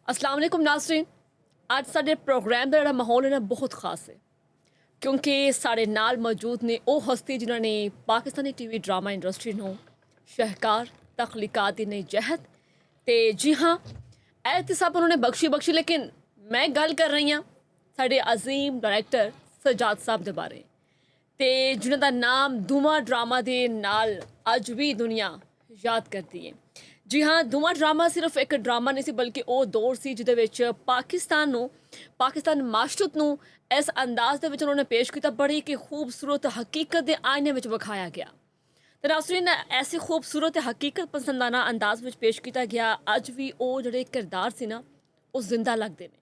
السلام علیکم ناظرین. ਅੱਜ ਸਾਡੇ ਪ੍ਰੋਗਰਾਮ ਦਾ ਜਿਹੜਾ ਮਾਹੌਲ ਹੈ ਨਾ ਬਹੁਤ ਖਾਸ ਹੈ ਕਿਉਂਕਿ ਸਾਡੇ ਨਾਲ ਮੌਜੂਦ ਨੇ ਉਹ ਹਸਤੀ ਜਿਨ੍ਹਾਂ ਨੇ ਪਾਕਿਸਤਾਨੀ ਟੀਵੀ ਡਰਾਮਾ ਇੰਡਸਟਰੀ ਨੂੰ ਸ਼ਾਹਕਾਰ ਤਖਲੀਕਾਤ ਦੀ ਨਈ ਜਹਿਦ ਤੇ ਜੀ ਹਾਂ ਇਹ ਤੇ ਸਭ ਉਹਨਾਂ ਨੇ ਬਖਸ਼ੀ ਲੇਕਿਨ ਮੈਂ ਗੱਲ ਕਰ ਰਹੀ ਹਾਂ ਸਾਡੇ ਅਜ਼ੀਮ ਡਾਇਰੈਕਟਰ ਸਜਾਦ ਸਾਹਿਬ ਦੇ ਬਾਰੇ ਤੇ ਜਿਨ੍ਹਾਂ ਦਾ ਨਾਮ ਧੂਮਾ ਡਰਾਮਾ ਦੇ ਨਾਲ ਅੱਜ ਵੀ ਦੁਨੀਆ ਯਾਦ ਕਰਦੀ ਹੈ. ਜੀ ਹਾਂ, ਧੂਮਾ ਡਰਾਮਾ ਸਿਰਫ ਇੱਕ ਡਰਾਮਾ ਨਹੀਂ ਸੀ ਬਲਕਿ ਉਹ ਦੌਰ ਸੀ ਜਿਹਦੇ ਵਿੱਚ ਪਾਕਿਸਤਾਨ ਮਾਸ਼ਰਤ ਨੂੰ ਇਸ ਅੰਦਾਜ਼ ਦੇ ਵਿੱਚ ਉਹਨਾਂ ਨੇ ਪੇਸ਼ ਕੀਤਾ, ਬੜੀ ਕਿ ਖੂਬਸੂਰਤ ਹਕੀਕਤ ਦੇ ਆਇਨੇ ਵਿੱਚ ਵਿਖਾਇਆ ਗਿਆ. ਤੇ ਨਾਜ਼ਰੀਨ ਐਸੀ ਖੂਬਸੂਰਤ ਹਕੀਕਤ ਪਸੰਦਾਨਾ ਅੰਦਾਜ਼ ਵਿੱਚ ਪੇਸ਼ ਕੀਤਾ ਗਿਆ. ਅੱਜ ਵੀ ਉਹ ਜਿਹੜੇ ਕਿਰਦਾਰ ਸੀ ਨਾ ਉਹ ਜ਼ਿੰਦਾ ਲੱਗਦੇ ਨੇ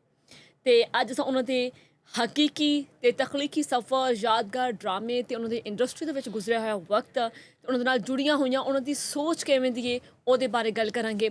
ਤੇ ਅੱਜ ਅਸਾਂ ਉਹਨਾਂ ਦੇ ਹਕੀਕੀ ਤੇ ਤਖਲੀਕੀ ਸਫ਼ਰ, ਯਾਦਗਾਰ ਡਰਾਮੇ ਤੇ ਉਹਨਾਂ ਦੀ ਇੰਡਸਟਰੀ ਦੇ ਵਿੱਚ ਗੁਜ਼ਰਿਆ ਹੋਇਆ ਵਕਤ ਤੇ ਉਹਨਾਂ ਦੇ ਨਾਲ ਜੁੜੀਆਂ ਹੋਈਆਂ ਉਹਨਾਂ ਦੀ ਸੋਚ ਕਿਵੇਂ ਦੀ ਹੈ ਉਹਦੇ ਬਾਰੇ ਗੱਲ ਕਰਾਂਗੇ.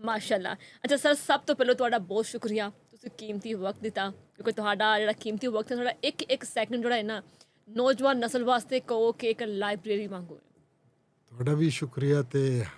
ਮਾਸ਼ਾਅੱਲਾ. ਅੱਛਾ ਸਰ, ਸਭ ਤੋਂ ਪਹਿਲਾਂ ਤੁਹਾਡਾ ਬਹੁਤ ਸ਼ੁਕਰੀਆ, ਤੁਸੀਂ ਕੀਮਤੀ ਵਕਤ ਦਿੱਤਾ ਕਿਉਂਕਿ ਤੁਹਾਡਾ ਜਿਹੜਾ ਕੀਮਤੀ ਵਕਤ ਹੈ ਤੁਹਾਡਾ ਇੱਕ ਸੈਕਿੰਡ ਜਿਹੜਾ ਹੈ ਨਾ ਨੌਜਵਾਨ ਨਸਲ ਵਾਸਤੇ ਕਹੋ ਕਿ ਇੱਕ ਲਾਇਬ੍ਰੇਰੀ ਵਾਂਗੂ ਹੈ. ਤੁਹਾਡਾ ਵੀ ਸ਼ੁਕਰੀਆ ਤੇ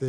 ਤੇ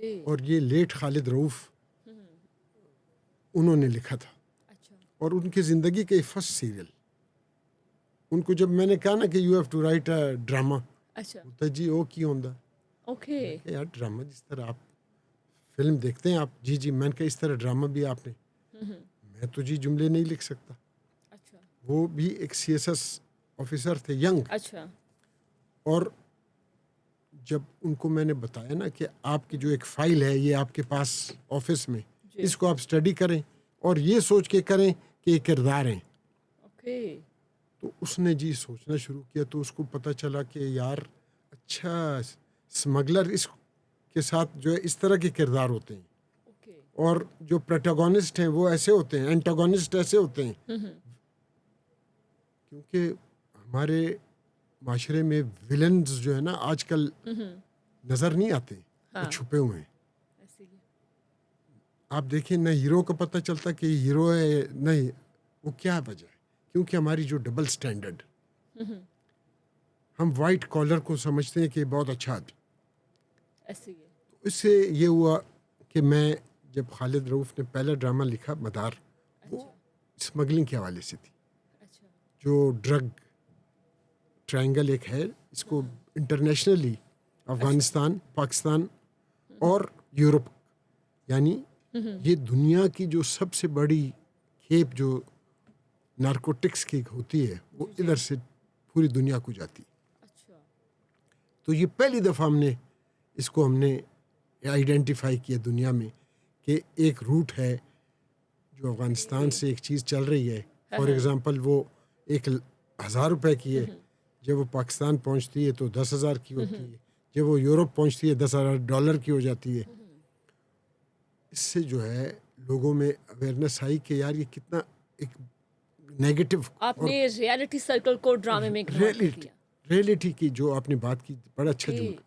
اوکے. اور یہ لیٹ خالد رؤف انہوں نے لکھا تھا. اچھا. اور ان کی زندگی کے فرسٹ سیریل, ان کو جب میں نے کہا نا کہ you have to write a drama, اچھا. بولتا جی او کی ہوندا اوکے. یار ڈرامہ جس طرح آپ فلم دیکھتے ہیں آپ, جی جی میں نے کہا اس طرح ڈرامہ بھی آپ نے, میں تو جی جملے نہیں لکھ سکتا. اچھا. وہ بھی ایک سی ایس ایس آفیسر تھے ینگ, اچھا. اور جب ان کو میں نے بتایا نا کہ آپ کی جو ایک فائل ہے یہ آپ کے پاس آفس میں, جی. اس کو آپ اسٹڈی کریں اور یہ سوچ کے کریں کہ یہ کردار ہیں. اوکے. تو اس نے جی سوچنا شروع کیا, تو اس کو پتہ چلا کہ یار اچھا اسمگلر اس کے ساتھ جو ہے اس طرح کے کردار ہوتے ہیں, اوکے. اور جو پروٹیگونسٹ ہیں وہ ایسے ہوتے ہیں, اینٹاگونسٹ ایسے ہوتے ہیں. کیونکہ ہمارے معاشرے میں ولنز جو ہے نا آج کل نظر نہیں آتے, وہ چھپے ہوئے ہیں. ایسے ہی. آپ دیکھیں نہ ہیرو کا پتہ چلتا کہ یہ ہیرو ہے, نہیں وہ کیا وجہ ہے, کیونکہ ہماری جو ڈبل سٹینڈرڈ, ہم وائٹ کالر کو سمجھتے ہیں کہ بہت اچھا آدمی. ایسے ہی. اس سے یہ ہوا کہ میں جب خالد رؤف نے پہلا ڈرامہ لکھا مدار, وہ اسمگلنگ کے حوالے سے تھی. اچھا. جو ڈرگ ٹرائنگل ایک ہے, اس کو انٹرنیشنلی افغانستان, پاکستان اور یورپ, یعنی یہ دنیا کی جو سب سے بڑی کھیپ جو نارکوٹکس کی ہوتی ہے وہ ادھر سے پوری دنیا کو جاتی. اچھا. تو یہ پہلی دفعہ ہم نے آئیڈینٹیفائی کیا دنیا میں کہ ایک روٹ ہے جو افغانستان سے ایک چیز چل رہی ہے. فار ایگزامپل وہ 1,000 روپے کی ہے, جب وہ پاکستان پہنچتی ہے تو 10,000 کی ہوتی ہے, جب وہ یورپ پہنچتی ہے $10,000 کی ہو جاتی ہے. اس سے جو ہے لوگوں میں اویئرنیس آئی کہ یار یہ کتنا ایک نیگیٹو, آپ نے ریئلٹی سرکل کو ڈرامے میں کنورٹ کیا. ریئلٹی کی جو آپ نے بات کی, بڑا اچھا جملہ,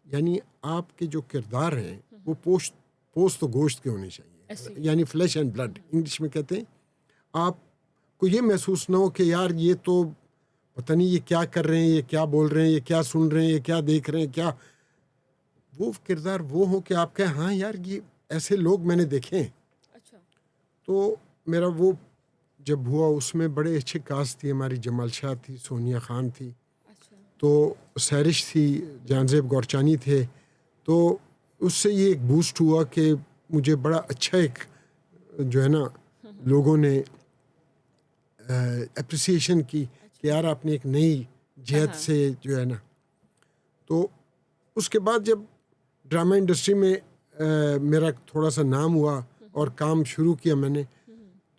یعنی آپ کے جو کردار ہیں وہ پوست و گوشت کے ہونے چاہیے, یعنی فلیش اینڈ بلڈ انگلش میں کہتے ہیں. آپ کو یہ محسوس نہ ہو کہ یار یہ تو پتہ نہیں یہ کیا کر رہے ہیں, یہ کیا بول رہے ہیں, یہ کیا سن رہے ہیں, یہ کیا دیکھ رہے ہیں, کیا وہ کردار وہ ہو کہ آپ کہیں ہاں یار یہ ایسے لوگ میں نے دیکھے ہیں. اچھا. تو میرا وہ جب ہوا اس میں بڑے اچھے کاسٹ تھی, ہماری جمال شاہ تھی, سونیا خان تھی, اچھا. تو سیرش تھی, جانزیب گورچانی تھے. تو اس سے یہ ایک بوسٹ ہوا کہ مجھے بڑا اچھا ایک جو ہے نا لوگوں نے اپریسیشن کی کہ یار آپ نے ایک نئی جہت سے جو ہے نا. تو اس کے بعد جب ڈرامہ انڈسٹری میں میرا تھوڑا سا نام ہوا اور کام شروع کیا میں نے,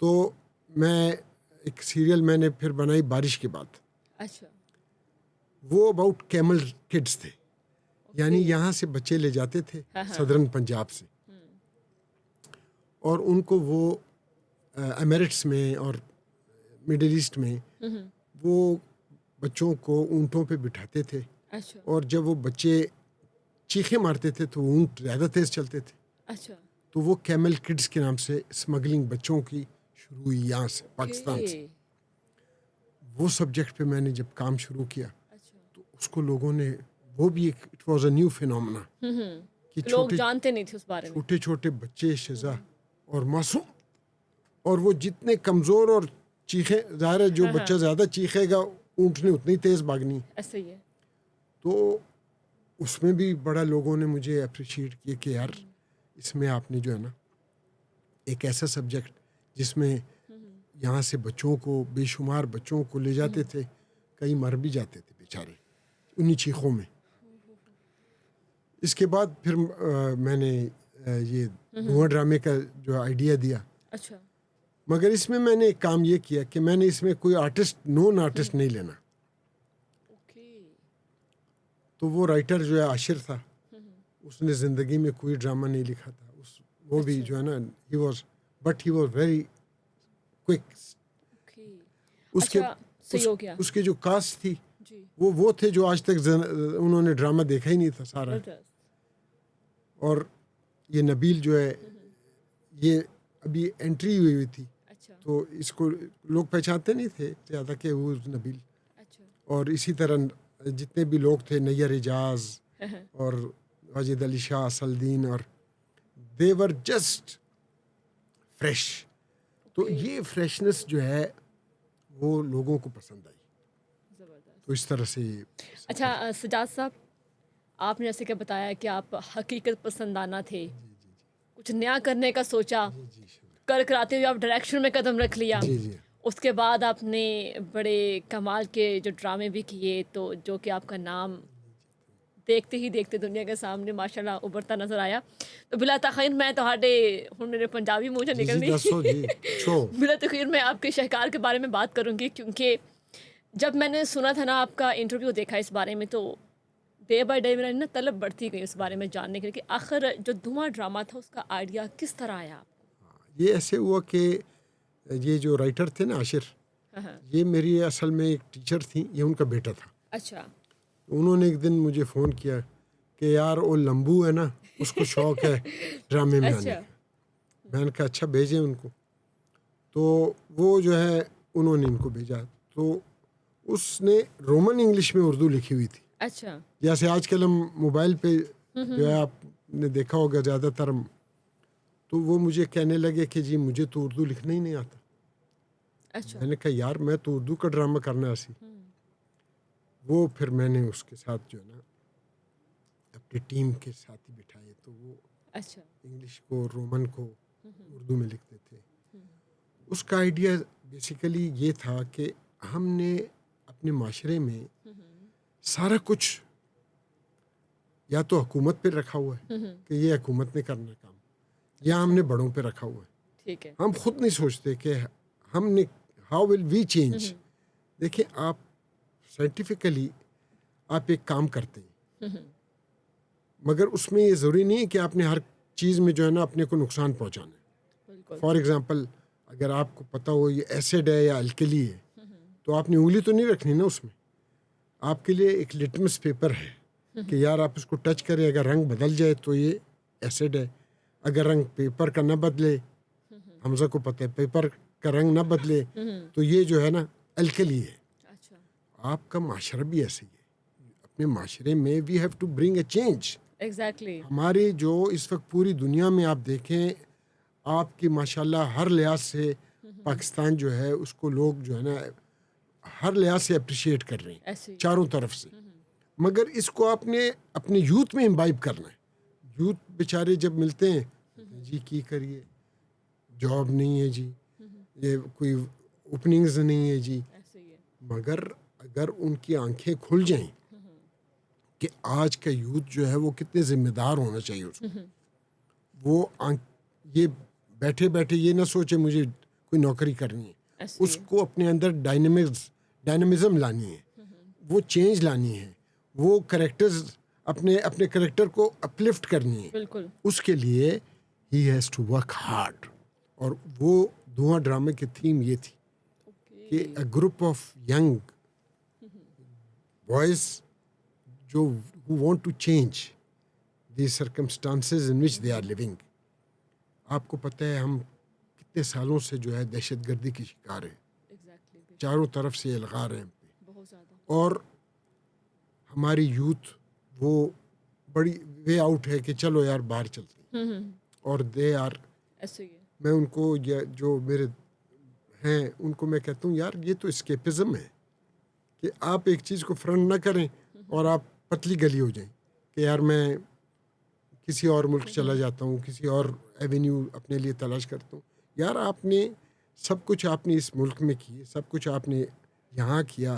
تو میں ایک سیریل میں نے پھر بنائی بارش کے بعد. اچھا. وہ اباؤٹ کیمل کڈس تھے, یعنی یہاں سے بچے لے جاتے تھے صدرن پنجاب سے, اور ان کو وہ ایمریٹس میں اور مڈل ایسٹ میں وہ بچوں کو اونٹوں پہ بٹھاتے تھے. اچھا. اور جب وہ بچے چیخیں مارتے تھے تو اونٹ زیادہ تیز چلتے تھے. اچھا. تو وہ کیمل کڈس کے نام سے اسمگلنگ بچوں کی شروع ہوئی یہاں سے, پاکستان سے. وہ سبجیکٹ پہ میں نے جب کام شروع کیا تو اس کو لوگوں نے, وہ بھی ایک it was a new phenomena کہ لوگ جانتے نہیں تھے اس بارے میں. چھوٹے چھوٹے بچے شزا اور معصوم, اور وہ جتنے کمزور اور چیخے, ظاہر ہے جو بچہ زیادہ چیخے گا اونٹ نے اتنی تیز بھاگنی. ایسے ہی ہے. تو اس میں بھی بڑا لوگوں نے مجھے اپریشیٹ کیا کہ یار اس میں آپ نے جو ہے نا ایک ایسا سبجیکٹ جس میں یہاں سے بچوں کو, بے شمار بچوں کو لے جاتے تھے, کئی مر بھی جاتے تھے بیچارے انہی چیخوں میں. اس کے بعد پھر میں نے یہ دھواں ڈرامے کا جو آئیڈیا دیا. اچھا. مگر اس میں نے ایک کام یہ کیا کہ میں نے اس میں کوئی آرٹسٹ, نون آرٹسٹ نہیں لینا. تو وہ رائٹر جو ہے عاشر تھا, اس نے زندگی میں کوئی ڈرامہ نہیں لکھا تھا. وہ بھی جو ہے نا ہی واز ویری کوئک. اس کے جو کاسٹ تھی وہ تھے جو آج تک انہوں نے ڈرامہ دیکھا ہی نہیں تھا سارا. اور یہ نبیل جو ہے یہ ابھی انٹری ہوئی تھی, تو اس کو لوگ پہچانتے نہیں تھے زیادہ کہ وہ نبیل. اور اسی طرح جتنے بھی لوگ تھے, نیّر اعجاز اور واجد علی شاہ اسدالدین اور دے ور جسٹ فریش. تو یہ فریشنس جو ہے وہ لوگوں کو پسند آئی. تو اس طرح سے. اچھا سجاد صاحب، آپ نے جیسے کہ بتایا کہ آپ حقیقت پسندانہ تھے، کچھ نیا کرنے کا سوچا، کر کراتے ہوئے آپ ڈائریکشن میں قدم رکھ لیا. اس کے بعد آپ نے بڑے کمال کے جو ڈرامے بھی کیے، تو جو کہ آپ کا نام دیکھتے ہی دیکھتے دنیا کے سامنے ماشاء اللہ ابھرتا نظر آیا. تو بلا تاخیر میں ہوں میرے پنجابی منہ سے نکلنی بلا تاخیر میں آپ کے شہکار کے بارے میں بات کروں گی، کیونکہ جب میں نے سنا تھا نا آپ کا انٹرویو دیکھا اس بارے میں، تو ڈے بائی ڈے میرا نا طلب بڑھتی گئی اس بارے میں جاننے کے لیے کہ آخر جو دھواں ڈرامہ تھا اس کا آئیڈیا کس طرح آیا آپ کو؟ یہ ایسے ہوا کہ یہ جو رائٹر تھے نا عاشر، یہ میری اصل میں ایک ٹیچر تھیں، یہ ان کا بیٹا تھا. اچھا. انہوں نے ایک دن مجھے فون کیا کہ یار وہ لمبو ہے نا، اس کو شوق ہے ڈرامے میں آنے کا. میں نے کہا اچھا بھیجیں ان کو. تو وہ جو ہے انہوں نے ان کو بھیجا. تو اس نے رومن انگلش میں اردو لکھی ہوئی تھی. اچھا. جیسے آج کل ہم موبائل پہ جو ہے آپ نے دیکھا ہوگا زیادہ تر ہم. تو وہ مجھے کہنے لگے کہ جی مجھے تو اردو لکھنا ہی نہیں آتا. اچھا. میں نے کہا یار میں تو اردو کا ڈرامہ کرنا ایسی. وہ پھر میں نے اس کے ساتھ جو ہے نا اپنی ٹیم کے ساتھ ہی بٹھائے. تو وہ اچھا انگلش کو رومن کو اردو میں لکھتے تھے. اس کا آئیڈیا بیسیکلی یہ تھا کہ ہم نے اپنے معاشرے میں سارا کچھ یا تو حکومت پہ رکھا ہوا ہے کہ یہ حکومت نے کرنا کام، یا ہم نے بڑوں پہ رکھا ہوا ہے. ٹھیک ہے. ہم خود نہیں سوچتے کہ ہم نے ہاؤ ول وی چینج. دیکھیں آپ سائنٹیفکلی آپ ایک کام کرتے ہیں، مگر اس میں یہ ضروری نہیں ہے کہ آپ نے ہر چیز میں جو ہے نا اپنے کو نقصان پہنچانا ہے. فار ایگزامپل اگر آپ کو پتہ ہو یہ ایسڈ ہے یا الکلی ہے، تو آپ نے انگلی تو نہیں رکھنی نا اس میں. آپ کے لیے ایک لٹمس پیپر ہے کہ یار آپ اس کو ٹچ کریں، اگر رنگ بدل جائے تو یہ ایسڈ ہے. اگر رنگ پیپر کا نہ بدلے، حمزہ کو پتہ ہے پیپر کا رنگ نہ بدلے تو یہ جو ہے نا الکلی ہے. اچھا. آپ کا معاشرہ بھی ایسے ہی ہے. اپنے معاشرے میں we have to bring a change. Exactly. ہماری جو اس وقت پوری دنیا میں آپ دیکھیں، آپ کی ماشاءاللہ ہر لحاظ سے پاکستان جو ہے اس کو لوگ جو ہے نا ہر لحاظ سے اپریشیٹ کر رہے ہیں چاروں طرف سے. مگر اس کو آپ نے اپنے یوتھ میں امبائب کرنا ہے. یوتھ بیچارے جب ملتے ہیں جی کی کریے، جاب نہیں ہے جی، یہ کوئی اوپننگز نہیں ہے جی. مگر اگر ان کی آنکھیں کھل جائیں کہ آج کا یوتھ جو ہے وہ کتنے ذمہ دار ہونا چاہیے اس کو، وہ یہ بیٹھے بیٹھے یہ نہ سوچے مجھے کوئی نوکری کرنی ہے. اس کو اپنے اندر ڈائنامزم لانی ہے، وہ چینج لانی ہے، وہ کریکٹرز اپنے کریکٹر کو اپلفٹ کرنی ہے. بالکل. اس کے لیے he has to work hard. اور وہ دھواں ڈرامے کی تھیم یہ تھی کہ a group of young boys جو who want to change the circumstances in which they are living. آپ کو پتہ ہے ہم کتنے سالوں سے جو ہے دہشت گردی کی شکار ہیں، چاروں طرف سے الغار ہیں بہت زیادہ. اور ہماری یوتھ وہ بڑی وے آؤٹ ہے کہ چلو یار باہر چلتے ہیں. اور دے آر، میں ان کو جو میرے ہیں ان کو میں کہتا ہوں یار یہ تو اسکیپزم ہے کہ آپ ایک چیز کو فرنٹ نہ کریں اور آپ پتلی گلی ہو جائیں کہ یار میں کسی اور ملک چلا جاتا ہوں، کسی اور ایونیو اپنے لیے تلاش کرتا ہوں. یار آپ نے سب کچھ آپ نے اس ملک میں کیے، سب کچھ آپ نے یہاں کیا،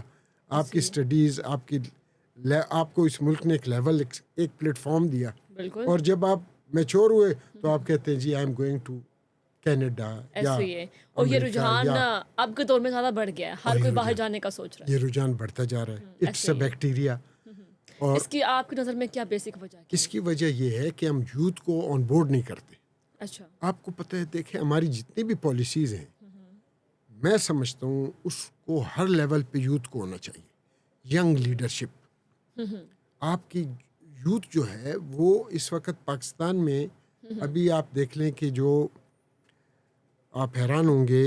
آپ کی اسٹڈیز، آپ کو اس ملک نے ایک لیول، ایک پلیٹ فارم دیا. اور جب آپ میچور ہوئے تو آپ کہتے ہیں جی I am going to Canada یا اور یہ رجحان اب کے دور میں زیادہ بڑھ گیا ہے، ہر کوئی باہر جانے کا سوچ رہا ہے. یہ رجحان بڑھتا جا رہا ہے. It's a bacteria. اور اس کی آپ کی نظر میں کیا بیسک وجہ ہے؟ اس کی وجہ یہ ہے کہ ہم یوتھ کو آن بورڈ نہیں کرتے. اچھا. آپ کو پتہ ہے دیکھیں ہماری جتنی بھی پالیسیز ہیں، میں سمجھتا ہوں اس کو ہر لیول پہ یوتھ کو ہونا چاہیے. Young leadership. آپ کی یوتھ جو ہے وہ اس وقت پاکستان میں ابھی آپ دیکھ لیں کہ جو آپ حیران ہوں گے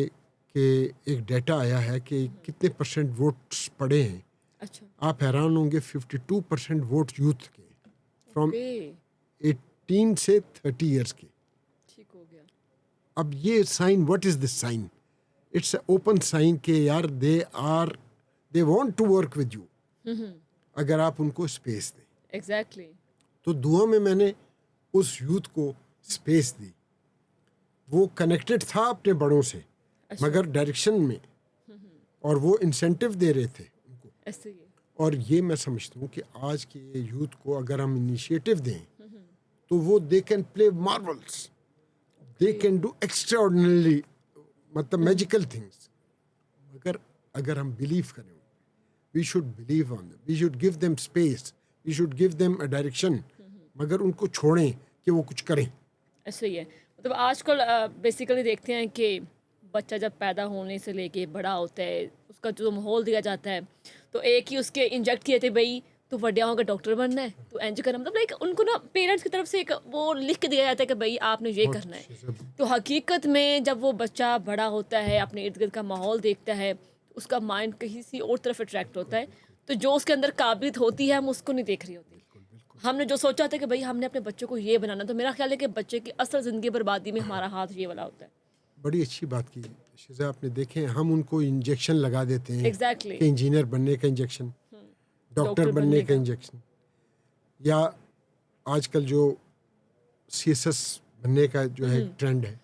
کہ ایک ڈیٹا آیا ہے کہ کتنے پرسنٹ ووٹس پڑے ہیں. اچھا. آپ حیران ہوں گے 52% ووٹ یوتھ کے فرام 18 سے 30 ایئرس کے. ٹھیک ہو گیا. اب یہ sign, what is this sign? It's a open sign کہ یار they want to work with you اگر آپ ان کو اسپیس دیں. ایگزیکٹلی. تو دعا میں نے اس یوتھ کو اسپیس دی. وہ کنیکٹڈ تھا اپنے بڑوں سے مگر ڈائریکشن میں, اور وہ انسینٹیو دے رہے تھے ان کو. ایسے ہی. اور یہ میں سمجھتا ہوں کہ آج کے یوتھ کو اگر ہم انیشیٹو دیں تو وہ they can play marvels, they can do extraordinarily آرڈنریلی, مطلب میجیکل تھنگس. مگر اگر ہم بلیو کریں, we should believe on them, we should give them space, we should give them a direction, مگر ان کو چھوڑیں کہ وہ کچھ کریں. ایسے ہی ہے. مطلب آج کل بیسیکلی دیکھتے ہیں کہ بچہ جب پیدا ہونے سے لے کے بڑا ہوتا ہے, اس کا جو ماحول دیا جاتا ہے تو ایک ہی اس کے انجیکٹ کیے تھے, بھائی تو بڑا ہو کے ڈاکٹر بننا ہے, تو اینج کرنا. مطلب لائک ان کو نا پیرنٹس کی طرف سے ایک وہ لکھ کے دیا جاتا ہے کہ بھائی آپ نے یہ کرنا ہے. تو حقیقت میں جب وہ بچہ بڑا ہوتا ہے, اپنے ارد گرد کا ماحول دیکھتا ہے, اس کا مائنڈ کہیں سی اور طرف اٹریکٹ ہوتا ہے. تو جو اس کے اندر قابلیت ہوتی ہے ہم اس کو نہیں دیکھ رہی ہوتی. ہم نے جو سوچا تھا کہ بھائی ہم نے اپنے بچوں کو یہ بنانا, تو میرا خیال ہے کہ بچے کی اصل زندگی بربادی میں ہمارا ہاتھ یہ والا ہوتا ہے. بڑی اچھی بات کی شیزا آپ نے. دیکھیں ہم ان کو انجیکشن لگا دیتے ہیں ایگزیکٹلی. کہ انجینئر بننے کا انجیکشن, ڈاکٹر بننے کا انجیکشن, یا آج کل جو سی ایس ایس بننے کا جو ہے ٹرینڈ ہے.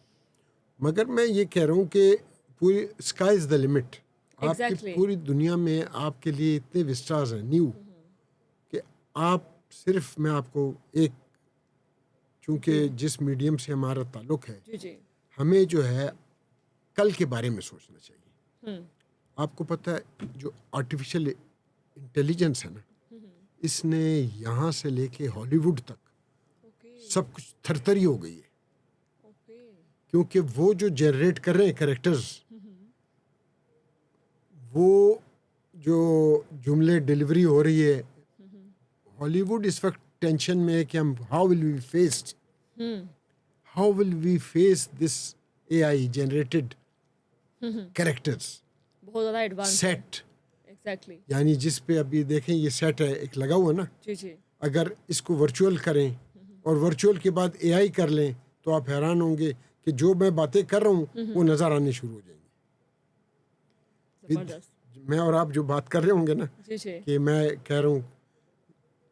مگر میں یہ کہہ رہا ہوں کہ پوری اسکائی از دا لمٹ. آپ کی پوری دنیا میں آپ کے لیے اتنے وسٹاز ہیں نیو کہ آپ صرف, میں آپ کو ایک, چونکہ جس میڈیم سے ہمارا تعلق ہے, ہمیں جو ہے کل کے بارے میں سوچنا چاہیے. آپ کو پتہ ہے جو آرٹیفیشل انٹیلیجنس ہے نا, اس نے یہاں سے لے کے ہالی ووڈ تک سب کچھ تھرتری ہو گئی ہے. کیونکہ وہ جو جنریٹ کر رہے ہیں کریکٹرز, وہ جو جملے ڈیلیوری ہو رہی ہے, ہالی ووڈ اس وقت ٹینشن میں ہے کہ ہم how will we face this A I generated characters. بہت زیادہ ایڈوانس سیٹ, ایگزیکٹلی. یعنی جس پہ ابھی دیکھیں یہ سیٹ ہے ایک لگا ہوا نا, اگر اس کو ورچوئل کریں اور ورچوئل کے بعد اے آئی کر لیں تو آپ حیران ہوں گے کہ جو میں باتیں کر رہا ہوں وہ نظر آنے شروع ہو جائیں گے. میں اور آپ جو بات کر رہے ہوں گے نا کہ میں کہہ رہا ہوں,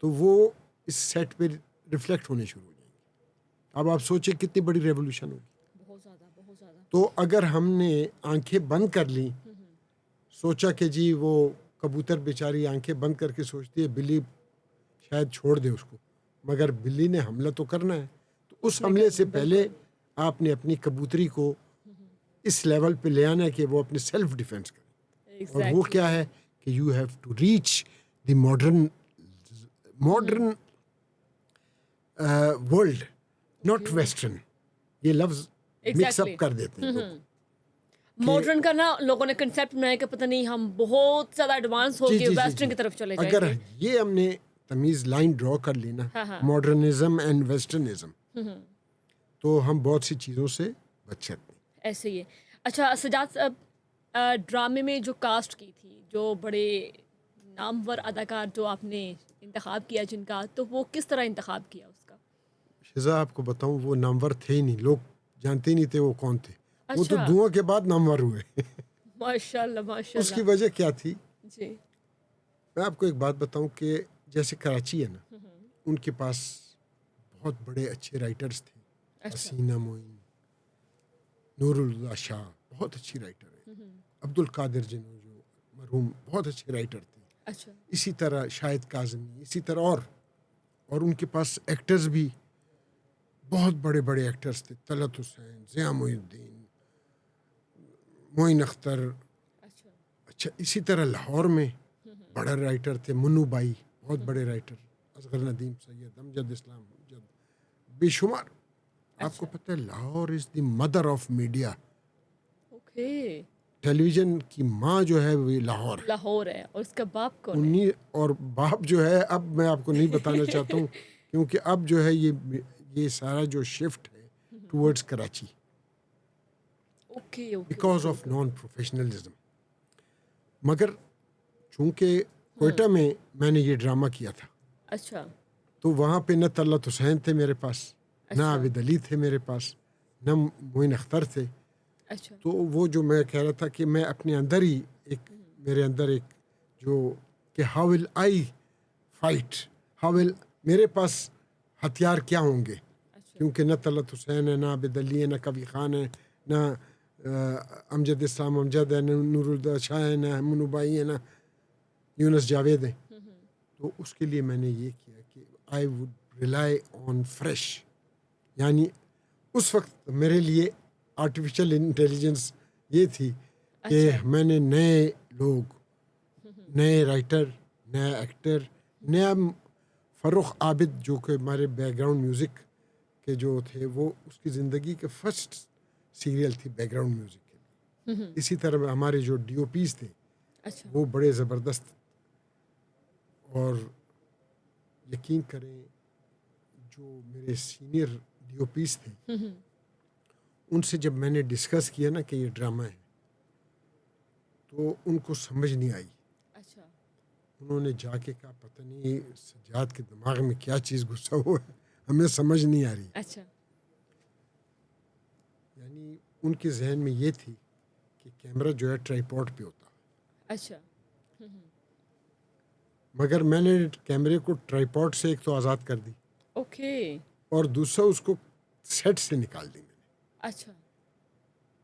تو وہ اس سیٹ پہ ریفلیکٹ ہونے شروع ہو جائیں گے. اب آپ سوچیں کتنی بڑی ریولیوشن ہوگی. بہت زیادہ, بہت زیادہ. تو اگر ہم نے آنکھیں بند کر لیں, سوچا کہ جی وہ کبوتر بیچاری آنکھیں بند کر کے سوچتی ہے بلی شاید چھوڑ دے اس کو, مگر بلی نے حملہ تو کرنا ہے, تو اس حملے سے پہلے آپ نے اپنی کبوتری کو اس لیول پہ لے آنا ہے کہ وہ اپنے سیلف ڈیفینس کرے. اور وہ کیا ہے کہ you have to reach the modern world, not western. یہ لفظ مکس اپ کر دیتے ہیں. ماڈرن کا نا لوگوں نے کنسیپٹ بنایا کہ پتہ نہیں ہم بہت زیادہ ایڈوانس ہو کے ویسٹرن کی طرف چلے جائیں گے. اگر یہ ہم نے تمیز لائن ڈرا کر لی نا, ماڈرنزم اینڈ ویسٹرنزم, تو ہم بہت سی چیزوں سے بچ سکتے ہیں. ایسے ہی ہے. اچھا سجاد صاحب, ڈرامے میں جو کاسٹ کی تھی, جو بڑے نامور اداکار جو آپ نے انتخاب کیا جن کا, تو وہ کس طرح انتخاب کیا اس کا؟ شزا آپ کو بتاؤں وہ نامور تھے ہی نہیں, لوگ جانتے ہی نہیں تھے وہ کون تھے. وہ تو دعا کے بعد نامور ہوئے. ماشاء اللہ ماشاء اللہ. اس کی وجہ کیا تھی؟ جی میں آپ کو ایک بات بتاؤں کہ جیسے کراچی ہے نا, ان کے پاس بہت بڑے اچھے رائٹرز تھے. حسینہ معین, نور اللہ شاہ بہت اچھی رائٹر ہے, عبد القادر جنو جو مرحوم بہت اچھے رائٹر تھے. اچھا. اسی طرح شاہد کاظمی, اسی طرح اور ان کے پاس ایکٹرز بھی بہت بڑے بڑے ایکٹرز تھے. طلعت حسین, ضیاء محی الدین, معین اختر. اچھا اسی طرح لاہور میں بڑا رائٹر تھے منو بائی, بہت بڑے رائٹر, اصغر ندیم, سید امجد اسلام, بے شمار. آپ کو پتہ ہے Lahore is the mother of media. Okay. Television کی ماں جو ہے وہ لاہور ہے, اور اس کا باپ کون ہے؟ اور باپ جو ہے اب میں آپ کو نہیں بتانا چاہتا ہوں کیونکہ اب جو ہے یہ سارا جو شفٹ ہے towards Karachi, because of non professionalism. مگر چونکہ کوئٹہ میں نے یہ ڈرامہ کیا تھا, اچھا, تو وہاں پہ نہ طلعت حسین تھے میرے پاس، نہ عابد علی تھے میرے پاس، نہ معین اختر تھے. اچھا تو وہ جو میں کہہ رہا تھا کہ میں اپنے اندر ہی ایک میرے اندر ایک جو کہ how will I fight, how will میرے پاس ہتھیار کیا ہوں گے، کیونکہ نہ طلعت حسین ہے، نہ عابد علی ہے، نہ کبھی خان ہے، نہ امجد اسلام امجد ہے، نہ نور الدا شاہ ہے، نہ منو بھائی ہے، نہ یونس جاوید ہے. تو اس کے لیے میں نے یہ کیا کہ I would rely on fresh, یعنی اس وقت میرے لیے آرٹیفیشل انٹیلیجنس یہ تھی کہ میں نے نئے لوگ، نئے رائٹر، نیا ایکٹر، نیا فروخ عابد جو کہ ہمارے بیک گراؤنڈ میوزک کے جو تھے، وہ اس کی زندگی کے فرسٹ سیریل تھی بیک گراؤنڈ میوزک کے لیے. اسی طرح ہمارے جو ڈی او پیز تھے اچھا وہ بڑے زبردست، اور یقین کریں جو میرے سینئر ڈی او پیز تھے ان سے جب میں نے ڈسکس کیا نا کہ یہ ڈرامہ ہے تو ان کو سمجھ نہیں آئی. اچھا انہوں نے جا کے کہا پتہ نہیں سجاد کے دماغ میں کیا چیز گھسا ہوا ہے، ہمیں سمجھ نہیں آ رہی. اچھا یعنی ان کے ذہن میں یہ تھی کہ کیمرہ جو ہے ٹرائی پوڈ پہ ہوتا، اچھا مگر میں نے کیمرے کو ٹرائی پوڈ سے ایک تو آزاد کر دی، اوکے اور دوسرا اس کو سیٹ سے نکال دی میں نے. اچھا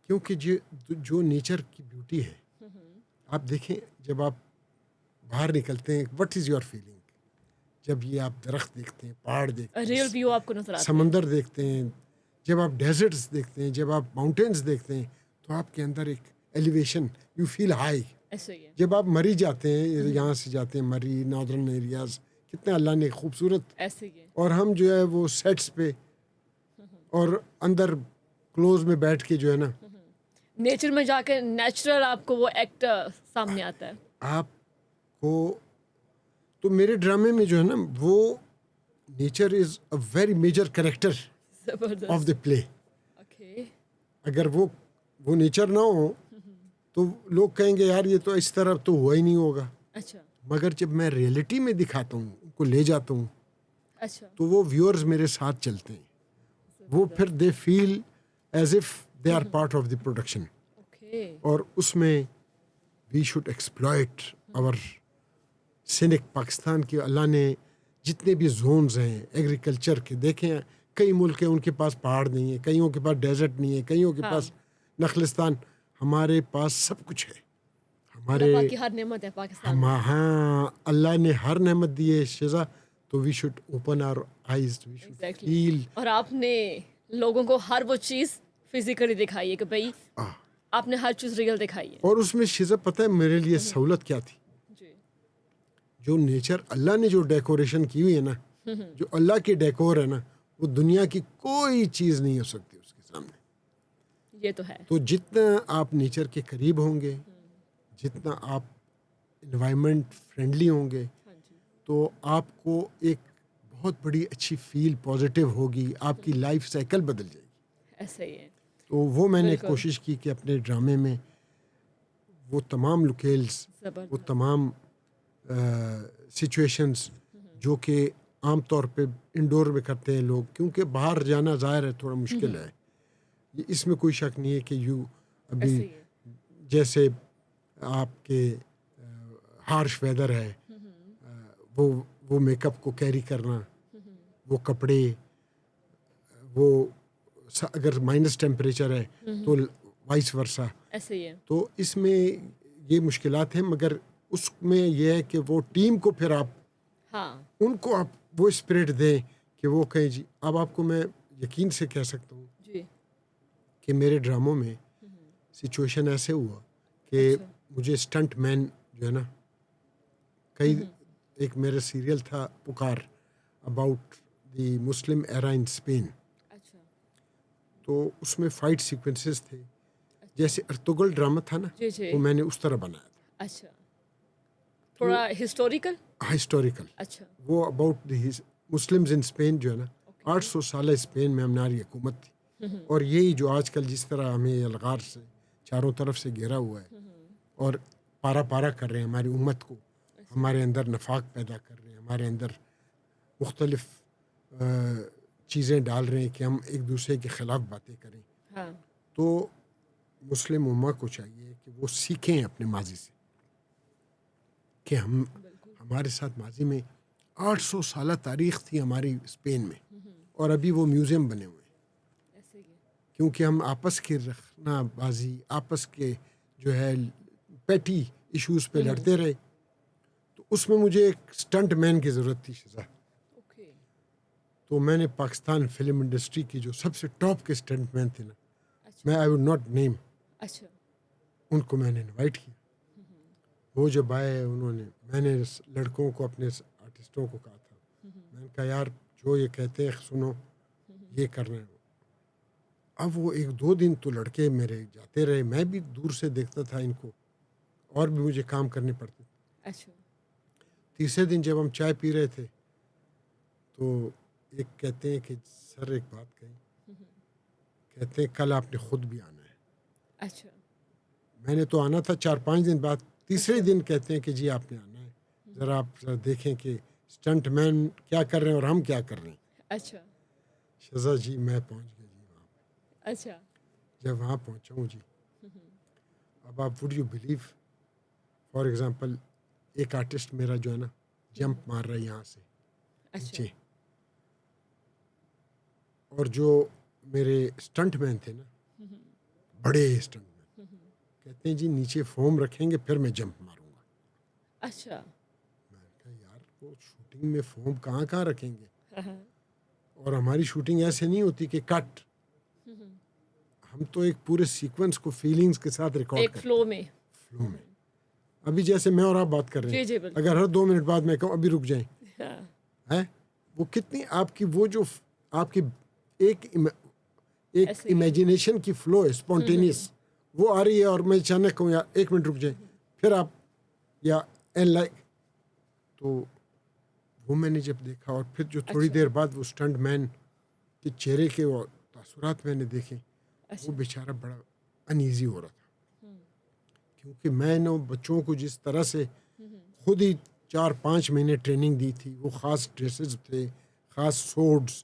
کیونکہ جو نیچر کی بیوٹی ہے، آپ دیکھیں جب آپ باہر نکلتے ہیں وٹ از یور فیلنگ، جب یہ آپ درخت دیکھتے ہیں، پہاڑ دیکھتے ریئل ہیں، ویو آپ کو نظر آتا ہے. سمندر دیکھتے ہیں، جب آپ ڈیزرٹس دیکھتے ہیں، جب آپ ماؤنٹینس دیکھتے ہیں، تو آپ کے اندر ایک ایلیویشن، یو فیل ہائی. ایسے ہی ہے. جب آپ مری جاتے ہیں، یہاں سے جاتے ہیں مری، ناردرن ایریاز، کتنا اللہ نے خوبصورت، ایسے ہی ہے. اور ہم جو ہے وہ سیٹس پہ اور اندر کلوز میں بیٹھ کے جو ہے نا نیچر میں جا کے نیچرل آپ کو وہ ایکٹ سامنے آتا ہے. آپ کو، تو میرے ڈرامے میں جو ہے نا وہ nature is a very major character زبردست. Of the play. اوکے اگر وہ نیچر نہ ہو تو لوگ کہیں گے یار یہ تو اس طرح تو ہوا ہی نہیں ہوگا. اچھا مگر جب میں ریئلٹی میں دکھاتا ہوں، ان کو لے جاتا ہوں، اچھا تو وہ ویورز میرے ساتھ چلتے ہیں، وہ پھر they feel as if they are part of the production. Okay اور اس میں we should exploit our scenic. Pakistan کے اللہ نے جتنے بھی زونز ہیں ایگریکلچر کے، دیکھیں کئی ملک ہیں ان کے پاس پہاڑ نہیں ہے، کئیوں کے پاس ڈیزرٹ نہیں ہے، کئیوں کے پاس نخلستان، ہمارے پاس سب کچھ ہے. ہمارے اللہ پاک کی ہر نعمت ہے پاکستان میں. ہاں اللہ نے ہر نعمت دی ہے شزا. تو we should open our eyes, we should feel. اور آپ نے لوگوں کو ہر وہ چیز فزیکلی دکھائی ہے کہ بھائی آپ نے ہر چیز ریئل دکھائی ہے. اور اس میں شزا پتہ ہے میرے لیے سہولت کیا تھی؟ جی جو نیچر اللہ نے جو ڈیکوریشن کی ہوئی ہے نا، جو اللہ کی ڈیکور ہے نا، وہ دنیا کی کوئی چیز نہیں ہو سکتی اس کے سامنے. یہ تو ہے. تو جتنا آپ نیچر کے قریب ہوں گے، جتنا آپ انوائرمنٹ فرینڈلی ہوں گے، ہاں جی تو آپ کو ایک بہت بڑی اچھی فیل پازیٹیو ہوگی، آپ کی لائف سائیکل بدل جائے گی. ایسا ہی ہے. تو وہ میں نے بالکل. کوشش کی کہ اپنے ڈرامے میں وہ تمام لوکیلز، وہ زبردست. تمام سچویشنز جو کہ عام طور پہ انڈور میں کرتے ہیں لوگ، کیونکہ باہر جانا ظاہر ہے تھوڑا مشکل ہے، اس میں کوئی شک نہیں ہے کہ ابھی ایسے ہی ہے. جیسے آپ کے ہارش ویدر ہے، وہ میک اپ کو کیری کرنا، وہ کپڑے، وہ اگر مائنس ٹیمپریچر ہے تو وائس ورسا. ایسے ہی ہے. تو اس میں یہ مشکلات ہیں، مگر اس میں یہ ہے کہ وہ ٹیم کو پھر آپ ہاں ان کو آپ وہ اسپرٹ دیں کہ وہ کہیں جی. اب آپ کو میں یقین سے کہہ سکتا ہوں جی کہ میرے ڈراموں میں سچویشن ایسے ہوا کہ مجھے اسٹنٹ مین جو ہے نا، کئی ایک میرا سیریل تھا پکار about the Muslim era in Spain, اچھا تو اس میں فائٹ سیکوینسز تھے جیسے ارطغرل ڈرامہ تھا نا، جی جی وہ میں نے اس طرح بنایا تھا، اچھا تھوڑا ہسٹوریکل. ہسٹوریکل. اچھا وہ about the Muslims in Spain جو ہے نا، 800 سالہ اسپین میں ہماری حکومت تھی، اور یہی جو آج کل جس طرح ہمیں الغار سے چاروں طرف سے گھیرا ہوا ہے اور پارا پارا کر رہے ہیں ہماری امت کو، ہمارے اندر نفاق پیدا کر رہے ہیں، ہمارے اندر مختلف چیزیں ڈال رہے ہیں کہ ہم ایک دوسرے کے خلاف باتیں کریں. ہاں تو مسلم امہ کو چاہیے کہ وہ سیکھیں اپنے ماضی سے کہ ہمارے ساتھ ماضی میں 800 سالہ تاریخ تھی ہماری اسپین میں, اور ابھی وہ میوزیم بنے ہوئے ہیں. ایسے ہی کیونکہ ہم آپس کے رکھنا بازی, آپس کے جو ہے پیٹی ایشوز پہ لڑتے رہے. تو اس میں مجھے ایک اسٹنٹ مین کی ضرورت تھی شزا. اوکے تو میں نے پاکستان فلم انڈسٹری کی جو سب سے ٹاپ کے اسٹنٹ مین تھے نا, میں آئی وڈ ناٹ نیم, اچھا ان کو میں نے انوائٹ کیا. وہ جب آئے میں نے لڑکوں کو اپنے آرٹسٹوں کو کہا تھا, میں نے کہا یار جو یہ کہتے ہیں سنو, یہ کرنا ہے. اب وہ 1-2 دن تو لڑکے میرے جاتے رہے, میں بھی دور سے دیکھتا تھا ان کو, اور بھی مجھے کام کرنے پڑتے. اچھا تیسرے دن جب ہم چائے پی رہے تھے تو ایک کہتے ہیں کہ سر ایک بات کہیں, کہتے ہیں کل آپ نے خود بھی آنا ہے. اچھا میں نے تو آنا تھا 4-5 دن بعد. تیسرے دن کہتے ہیں کہ جی آپ نے آنا ہے, ذرا آپ دیکھیں کہ اسٹنٹ مین کیا کر رہے ہیں اور ہم کیا کر رہے ہیں. اچھا شزا جی میں پہنچ گیا جی وہاں پہ. اچھا جب وہاں پہنچا ہوں جی, اب آپ would you believe, for example ایک آرٹسٹ میرا جو ہے نا جمپ مار رہا ہے یہاں سے اچھا نیچے, اور جو میرے اسٹنٹ مین تھے نا, بڑے اسٹنٹ مین, کہتے ہیں جی نیچے فوم رکھیں گے پھر میں جمپ ماروں گا. اچھا میں نے کہا یار وہ شوٹنگ میں فوم کہاں رکھیں گے, اور ہماری شوٹنگ ایسے نہیں ہوتی کہ کٹ, ہم تو ایک پورے سیکوینس کو فیلنگز کے ساتھ ریکارڈ ایک کرتے فلو میں فلو میں. ابھی جیسے میں اور آپ بات کر رہے جی ہیں, جی بالکل اگر ہر 2 منٹ بعد میں کہوں ابھی رک جائیں, ہاں ہے وہ کتنی آپ کی وہ جو آپ کی ایک ایسے ہی. امیجنیشن کی فلو ہے اسپونٹینیس, وہ آ رہی ہے, اور میں اچانک کہوں یار 1 منٹ رک جائیں, پھر آپ یا لائک, تو وہ میں نے جب دیکھا, اور پھر جو تھوڑی دیر بعد وہ اسٹنٹ مین کے چہرے کے وہ تاثرات میں نے دیکھے, وہ بیچارہ بڑا انیزی ہو رہا تھا. کیونکہ میں نے بچوں کو جس طرح سے خود ہی 4-5 مہینے ٹریننگ دی تھی, وہ خاص ڈریسز تھے, خاص سوڈس,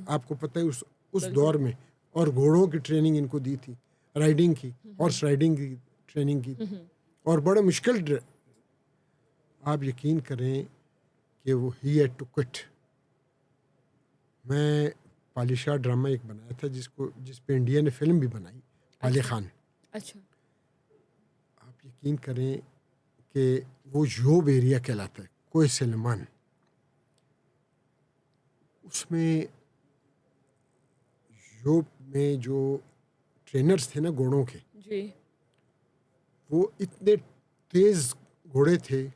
آپ کو پتہ ہے اس دور میں, اور گھوڑوں کی ٹریننگ ان کو دی تھی, رائڈنگ کی, ہارس رائڈنگ کی ٹریننگ کی, اور بڑے مشکل آپ یقین کریں کہ وہ ہی ہیڈ ٹو کوئٹ. میں پالیشاہ ڈرامہ ایک بنایا تھا جس پہ انڈیا نے فلم بھی بنائی, علی خان. اچھا آپ یقین کریں کہ وہ یوب ایریا کہلاتا ہے, کوہ سلیمان. اس میں یوب میں جو ٹرینرز تھے نا گھوڑوں کے, جی وہ اتنے تیز گھوڑے تھے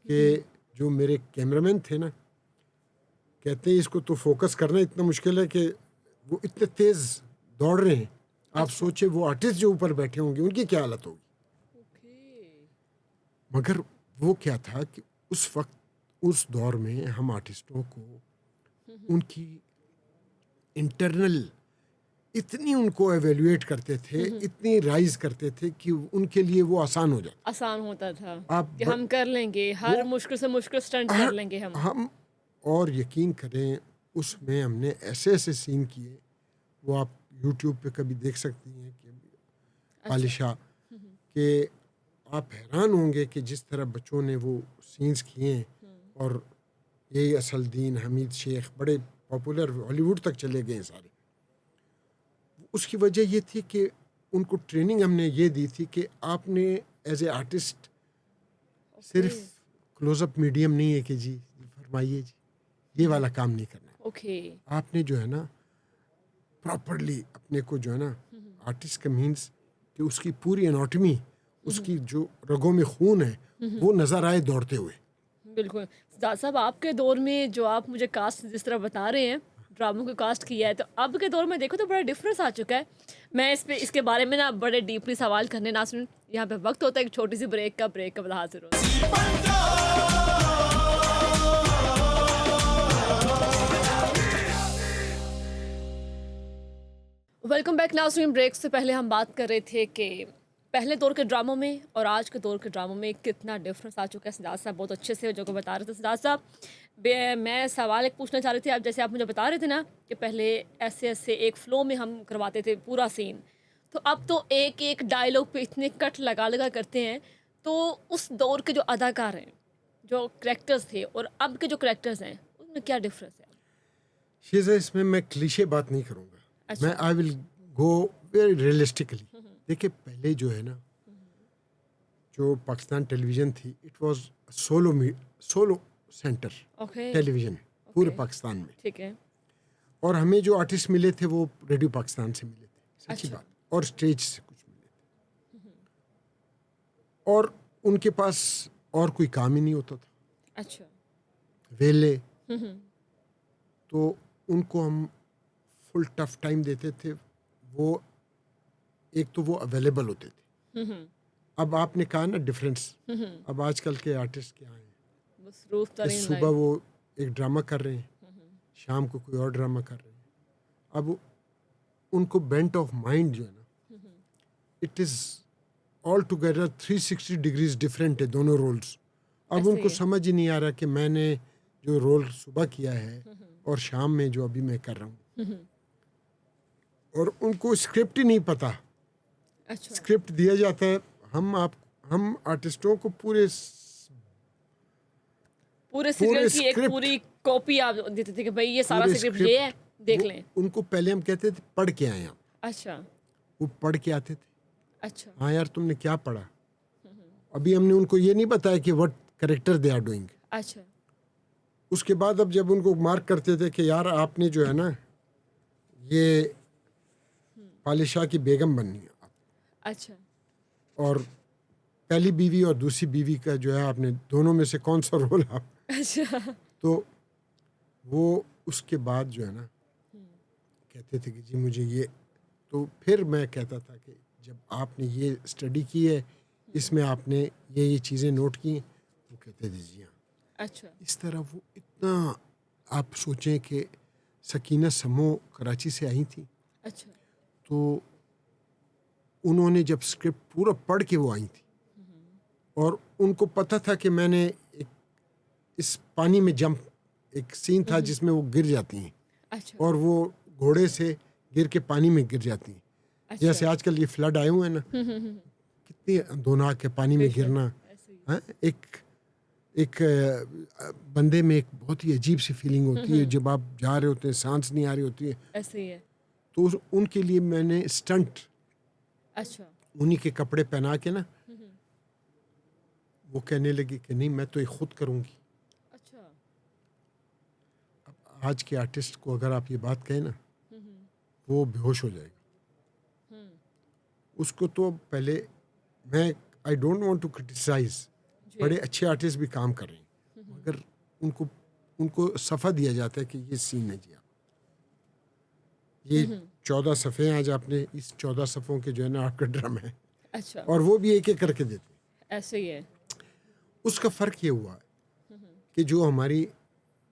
کہ جو میرے کیمرہ مین تھے نا, کہتے ہیں اس کو تو فوکس کرنا اتنا مشکل ہے کہ وہ اتنے تیز دوڑ رہے ہیں. آپ سوچے وہ آرٹسٹ جو اوپر بیٹھے ہوں گے ان کی کیا حالت ہوگی. مگر وہ کیا تھا کہ اس وقت اس دور میں ہم آرٹسٹوں کو ان کی انٹرنل اتنی ان کو ایویلویٹ کرتے تھے, اتنی رائز کرتے تھے کہ ان کے لیے وہ آسان ہو جاتا. آسان ہوتا تھا آپ کہ ہم کر لیں گے, ہر مشکل سے مشکل سٹنٹ کر لیں گے ہم. اور یقین کریں اس میں ہم نے ایسے سین کیے, وہ آپ یوٹیوب پہ کبھی دیکھ سکتی ہیں کہ پالیشاہ, کہ آپ حیران ہوں گے کہ جس طرح بچوں نے وہ سینس کیے ہیں. اور یہی اصل دین, حمید شیخ, بڑے پاپولر, ہالی ووڈ تک چلے گئے ہیں سارے. اس کی وجہ یہ تھی کہ ان کو ٹریننگ ہم نے یہ دی تھی کہ آپ نے ایز اے آرٹسٹ صرف کلوز اپ میڈیم نہیں ہے کہ جی فرمائیے جی, یہ والا کام نہیں کرنا. آپ نے جو ہے نا پراپرلی اپنے کو جو ہے نا آرٹسٹ کا مینس کہ اس کی پوری اناٹمی, اس کی جو رگوں میں خون ہے وہ نظر آئے دوڑتے ہوئے. بالکل سجاد صاحب, آپ کے دور میں جو آپ مجھے کاسٹ جس طرح بتا رہے ہیں ڈراموں کو کاسٹ کیا ہے, تو اب کے دور میں دیکھو تو بڑا ڈفرینس آ چکا ہے. میں اس کے بارے میں نا بڑے ڈیپلی سوال کرنے نہ سن, یہاں پہ وقت ہوتا ہے ایک چھوٹی سی بریک کا بعد حاضر ہو. ویلکم بیک ناظرین. بریک سے پہلے ہم بات کر رہے تھے کہ پہلے دور کے ڈراموں میں اور آج کے دور کے ڈراموں میں کتنا ڈفرینس آ چکا ہے. سجاد صاحب بہت اچھے سے جو کو بتا رہے تھے. سجاد صاحب میں سوال ایک پوچھنا چاہ رہی تھی. آپ جیسے آپ مجھے بتا رہے تھے نا کہ پہلے ایسے ایسے ایک فلو میں ہم کرواتے تھے پورا سین, تو اب تو ایک ایک ڈائلاگ پہ اتنے کٹ لگا لگا کرتے ہیں. تو اس دور کے جو اداکار ہیں, جو کریکٹرز تھے اور اب کے جو کریکٹرز ہیں, ان میں کیا ڈفرینس ہے؟ شیزا اس میں کلیشے بات نہیں کروں گا, اچھا. میں آئی ول گو ویری ریئلسٹکلی. دیکھیے پہلے جو ہے نا, جو پاکستان ٹیلی ویژن تھی, it was solo centre okay. Television پورے پاکستان میں. ٹھیک ہے. اور ہمیں جو آرٹسٹ ملے تھے وہ ریڈیو پاکستان سے ملے تھے, سچی اچھا. بات, اور اسٹیج سے کچھ ملے تھے, اور ان کے پاس اور کوئی کام ہی نہیں ہوتا تھا, اچھا. ویلے. تو ان کو ہم فل ٹف ٹائم دیتے تھے. وہ ایک تو وہ اویلیبل ہوتے تھے. اب آپ نے کہا نا ڈفرینس, اب آج کل کے آرٹسٹ کیا ہیں, مصروف کہ ترین صبح وہ ایک ڈرامہ کر رہے ہیں, شام کو کوئی اور ڈرامہ کر رہے ہیں. اب ان کو بینٹ آف مائنڈ جو ہے نا, it is all together 360 degrees different ہے دونوں رولس. اب ان کو سمجھ ہی نہیں آ رہا کہ میں نے جو رول صبح کیا ہے اور شام میں جو ابھی میں کر رہا ہوں, اور ان کو اسکرپٹ ہی نہیں پتہ. اچھا. اسکرپٹ دیا جاتا ہے, ہم آرٹسٹوں کو پورے سیریل کی ایک script, پوری کاپی آپ دیتے تھے کہ بھائی یہ سارا پورے سکرپٹ یہ ہے, دیکھ وہ لیں. ان کو پہلے ہم کہتے تھے پڑھ کے آئے آپ. اچھا. وہ پڑھ کے آتے تھے. اچھا. ہاں یار تم نے کیا پڑھا. ابھی ہم نے ان کو یہ نہیں بتایا کہ what character they are doing. اچھا. اس کے بعد اب جب ان کو مارک کرتے تھے کہ یار آپ نے جو ہے نا یہ پالشاہ کی بیگم بننی ہے آپ, اچھا. اور پہلی بیوی اور دوسری بیوی کا جو ہے آپ نے دونوں میں سے کون سا رول آپ, اچھا. تو وہ اس کے بعد جو ہے نا کہتے تھے کہ جی مجھے یہ. تو پھر میں کہتا تھا کہ جب آپ نے یہ اسٹڈی کی ہے, اس میں آپ نے یہ چیزیں نوٹ کی ہیں, وہ کہتے تھے جی ہاں. اچھا. اس طرح وہ اتنا, آپ سوچیں کہ سکینہ سمو کراچی سے آئی تھیں, اچھا. تو انہوں نے جب اسکرپٹ پورا پڑھ کے وہ آئی تھی, اور ان کو پتہ تھا کہ میں نے اس پانی میں جمپ, ایک سین تھا جس میں وہ گر جاتی ہیں, اچھا. اور وہ گھوڑے سے گر کے پانی میں گر جاتی ہیں. جیسے آج کل یہ فلڈ آئے ہوئے ہیں نا, کتنی دوناک ہے پانی میں گرنا. ایک بندے میں ایک بہت ہی عجیب سی فیلنگ ہوتی ہے جب آپ جا رہے ہوتے ہیں, سانس نہیں آ رہی ہوتی ہے. ایسے ہی ہے. تو ان کے لیے میں نے اسٹنٹ اچھا. انہی کے کپڑے پہنا کے نا, وہ کہنے لگی کہ نہیں میں تو یہ خود کروں گی. اچھا. اب آج کے آرٹسٹ کو اگر آپ یہ بات کہیں نا, وہ بے ہوش ہو جائے گا. اس کو تو پہلے میں I don't want to criticise, بڑے اچھے آرٹسٹ بھی کام کر رہے ہیں, مگر ان کو صفحہ دیا جاتا ہے کہ یہ سین ہے جی آپ, یہ 14 صفحے ہیں, آج آپ نے اس 14 صفحوں کے جو ہے نا آپ کا ڈرامہ ہے. اچھا. اور وہ بھی ایک ایک کر کے دیتے ہیں. ایسے ہی ہے. اس کا فرق یہ ہوا ہے کہ جو ہماری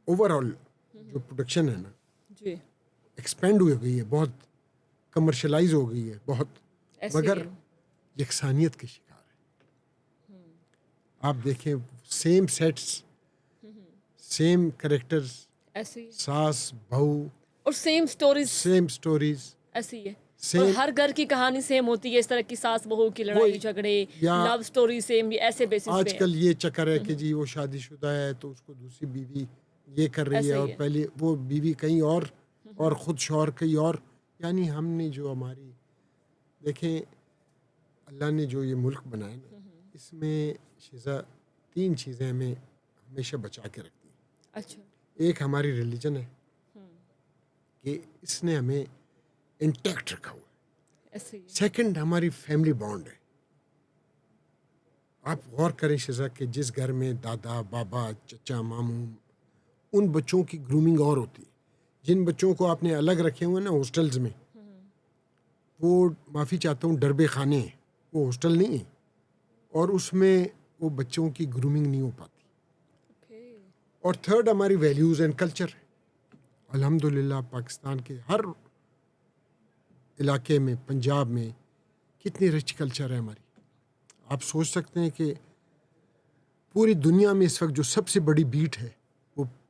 اوور آل جو پروڈکشن ہے نا, جی ایکسپینڈ ہو گئی ہے, بہت کمرشلائز ہو گئی ہے بہت, مگر یکسانیت کے شکار ہے. آپ دیکھیں سیم سیٹس, سیم کریکٹرز, ایسے ہی, ساس بہو, اور سیم سٹوریز ایسی ہے. اور ہر گھر کی کہانی سیم ہوتی ہے, اس طرح کی ساس بہو کی لڑائی جھگڑے, لو سٹوری سیم, ایسے بیسس پہ. آج کل یہ چکر ہے کہ جی وہ شادی شدہ ہے تو اس کو دوسری بیوی یہ کر رہی ہے, اور پہلے وہ بیوی کہیں اور خود شوہر کہیں اور. یعنی ہم نے جو ہماری, دیکھیں اللہ نے جو یہ ملک بنایا نا, اس میں شیزا 3 چیزیں ہمیں ہمیشہ بچا کے رکھتی ہیں. اچھا. ایک ہماری ریلیجن ہے کہ اس نے ہمیں انٹیکٹ رکھا ہوا ہے. سیکنڈ ہماری فیملی بانڈ ہے. آپ غور کریں شیزا کہ جس گھر میں دادا بابا چچا ماموں, ان بچوں کی گرومنگ اور ہوتی ہے. جن بچوں کو آپ نے الگ رکھے ہوئے نا ہاسٹلز میں, وہ معافی چاہتا ہوں ڈربے خانے ہیں, وہ ہاسٹل نہیں ہیں, اور اس میں وہ بچوں کی گرومنگ نہیں ہو پاتی. اور تھرڈ ہماری ویلیوز اینڈ کلچر. الحمدللہ پاکستان کے ہر علاقے میں, پنجاب میں کتنی رچ کلچر ہے ہماری. آپ سوچ سکتے ہیں کہ پوری دنیا میں اس وقت جو سب سے بڑی بیٹ ہے وہ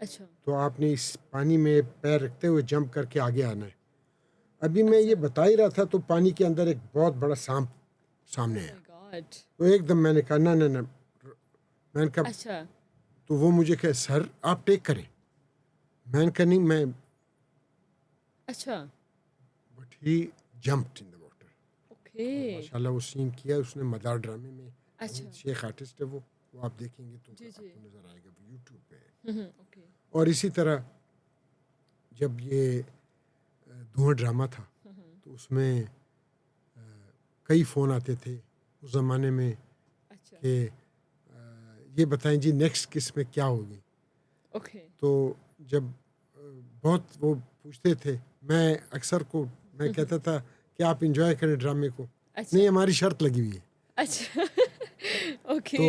اچھا تو آپ نے اس پانی میں پیر رکھتے ہوئے جمپ کر کے آگے آنا ہے. ابھی میں یہ بتا ہی رہا تھا تو پانی کے اندر ایک بہت بڑا سانپ سامنے آیا. گاڈ. تو ایک دم میں نے کہا نہ میں نے کہا اچھا تو وہ مجھے کہ سر آپ ٹیک کریں. میں نے کہا نہیں میں اچھا but he jumped in the water. Okay ماشاء اللہ وہ سین کیا اس نے مدار ڈرامے میں. اچھا شیخ آرٹسٹ ہے وہ آپ دیکھیں گے تو جی آپ جی کو نظر آئے گا وہ یوٹیوب پہ ہے. اوکے اور اسی طرح جب یہ دھواں ڈرامہ تھا تو اس میں کئی فون آتے تھے اس زمانے میں اچھا کہ یہ بتائیں جی نیکسٹ کس میں کیا ہوگی. اوکے تو جب بہت وہ پوچھتے تھے میں اکثر کو میں کہتا تھا کہ آپ انجوائے کریں ڈرامے کو. اچھا نہیں ہماری شرط لگی ہوئی ہے. اچھا اوکے تو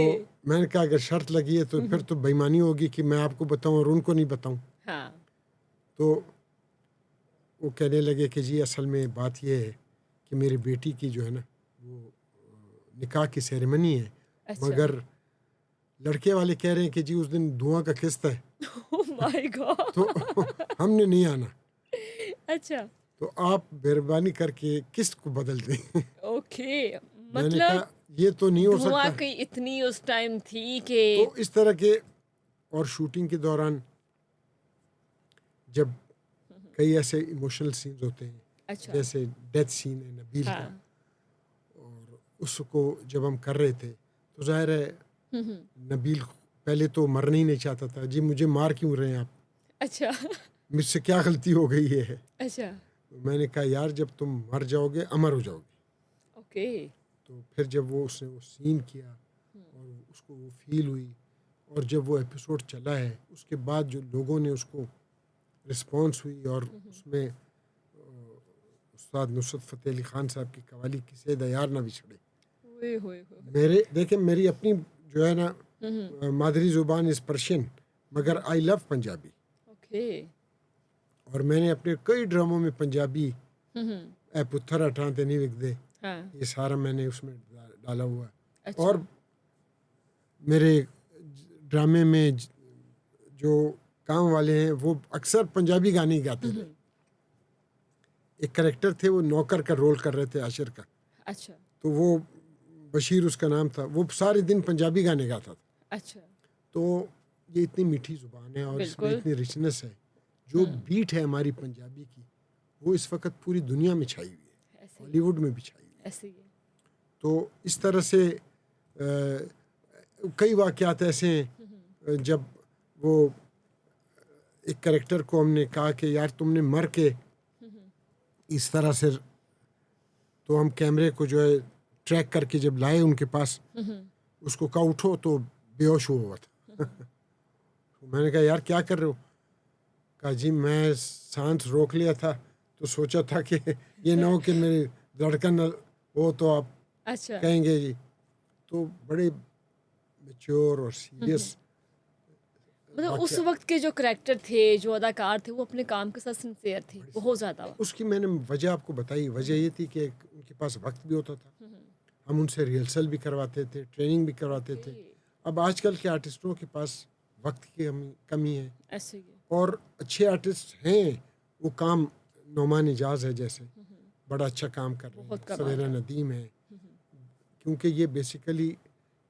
میں نے کہا اگر شرط لگی ہے تو پھر تو بےایمانی ہوگی کہ میں آپ کو بتاؤں اور ان کو نہیں بتاؤں. ہاں تو وہ کہنے لگے کہ جی اصل میں بات یہ ہے کہ میری بیٹی کی جو ہے نا وہ نکاح کی سیریمنی ہے اچھا مگر لڑکے والے کہہ رہے ہیں کہ جی اس دن دھواں کا قسط ہے او مائی گاڈ. تو ہم نے نہیں آنا. اچھا تو آپ مہربانی کر کے قسط کو بدل دیں. اوکے میں نے مطلب کہا یہ تو نہیں ہو دھواں سکتا. کی اتنی اس ٹائم تھی کہ تو اس طرح کے اور شوٹنگ کے دوران جب کئی ایسے ایموشنل سینز ہوتے ہیں اچھا جیسے ڈیتھ سین ہے نبیل ہاں کا اور اس کو جب ہم کر رہے تھے تو ظاہر ہے نبیل پہلے تو مرنا ہی نہیں چاہتا تھا. جی مجھے مار کیوں رہے ہیں آپ, اچھا مجھ سے کیا غلطی ہو گئی ہے. اچھا میں نے کہا یار جب تم مر جاؤ گے امر ہو جاؤ گے. اوکے تو پھر جب اس نے وہ سین کیا اور اس کو وہ فیل ہوئی اور جب وہ ایپیسوڈ چلا ہے اس کے بعد جو لوگوں نے اس کو رسپانس ہوئی اور اس میں استاد نصرت فتح علی خان صاحب کی قوالی کسے دیار نہ بچھڑے. ہوئے ہوئے ہوئے میرے دیکھیں میری اپنی جو ہے نا مادری زبان از پرشین مگر آئی لو پنجابی. اوکے اور میں نے اپنے کئی ڈراموں میں پنجابی اے پتھر اٹھانتے نہیں وک دے ہاں یہ سارا میں نے اس میں ڈالا ہوا ہے. اچھا اور میرے ڈرامے میں جو کام والے ہیں وہ اکثر پنجابی گانے ہی گاتے تھے. ایک کریکٹر تھے وہ نوکر کا رول کر رہے تھے عاشر کا, اچھا تو وہ بشیر اس کا نام تھا, وہ سارے دن پنجابی گانے گاتا تھا. اچھا تو یہ اتنی میٹھی زبان ہے اور اس میں بالکل. اتنی رچنس ہے. جو بیٹ ہے ہماری پنجابی کی وہ اس وقت پوری دنیا میں چھائی ہوئی ہے, ایسے ہالی ووڈ میں بھی چھائی ہوئی ہے. ایسے ہی ہے. تو اس طرح سے کئی واقعات ایسے ہیں جب وہ ایک کریکٹر کو ہم نے کہا کہ یار تم نے مر کے اس طرح سے, تو ہم کیمرے کو جو ہے ٹریک کر کے جب لائے ان کے پاس اس کو کہا اٹھو تو بے ہوش ہوا تھا. میں نے کہا یار کیا کر رہے ہو؟ کہا جی میں سانس روک لیا تھا تو سوچا تھا کہ یہ نہ ہو کہ میری دھڑکن ہو تو آپ اچھا کہیں گے جی. تو بڑے میچور اور سیریس مطلب اس وقت کے جو کریکٹر تھے جو اداکار تھے وہ اپنے کام کے ساتھ سنسیئر تھے بہت زیادہ. اس کی میں نے وجہ آپ کو بتائی. وجہ یہ تھی کہ ان کے پاس وقت بھی ہوتا تھا, ہم ان سے ریہرسل بھی کرواتے تھے, ٹریننگ بھی کرواتے تھے. اب آج کل کے آرٹسٹوں کے پاس وقت کی کمی ہے ایسے ہی ہے. اور اچھے آرٹسٹ ہیں, وہ کام نعمان اجاز ہے جیسے بڑا اچھا کام کر رہے ہیں, سویرا ندیم ہے, کیونکہ یہ بیسیکلی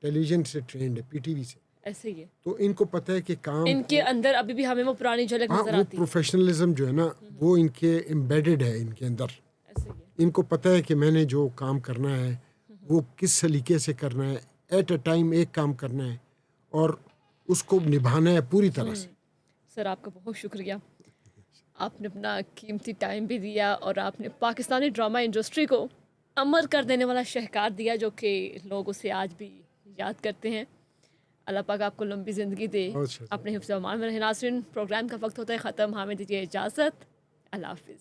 ٹیلی ویژن سے ٹرینڈ ہے, پی ٹی وی سے. ایسے ہی ہے. تو ان کو پتہ ہے کہ کام ان کے اندر ابھی بھی ہمیں وہ پرانی جھلک نظر وہ آتی ہے. پروفیشنلزم جو ہے نا وہ ان کے امبیڈڈ ہے ان کے اندر. ایسے ہی ہے. ان کو پتہ ہے کہ میں نے جو کام کرنا ہے وہ کس سلیقے سے کرنا ہے, ایٹ اے ٹائم ایک کام کرنا ہے اور اس کو نبھانا ہے پوری طرح سے. سر آپ کا بہت شکریہ, آپ نے اپنا قیمتی ٹائم بھی دیا اور آپ نے پاکستانی ڈرامہ انڈسٹری کو امر کر دینے والا شہکار دیا جو کہ لوگ اسے آج بھی یاد کرتے ہیں. اللہ پاک آپ کو لمبی زندگی دے, اپنے حفظ و امان میں رہیں. ناظرین پروگرام کا وقت ہوتا ہے ختم, ہمیں دیجیے اجازت. اللہ حافظ.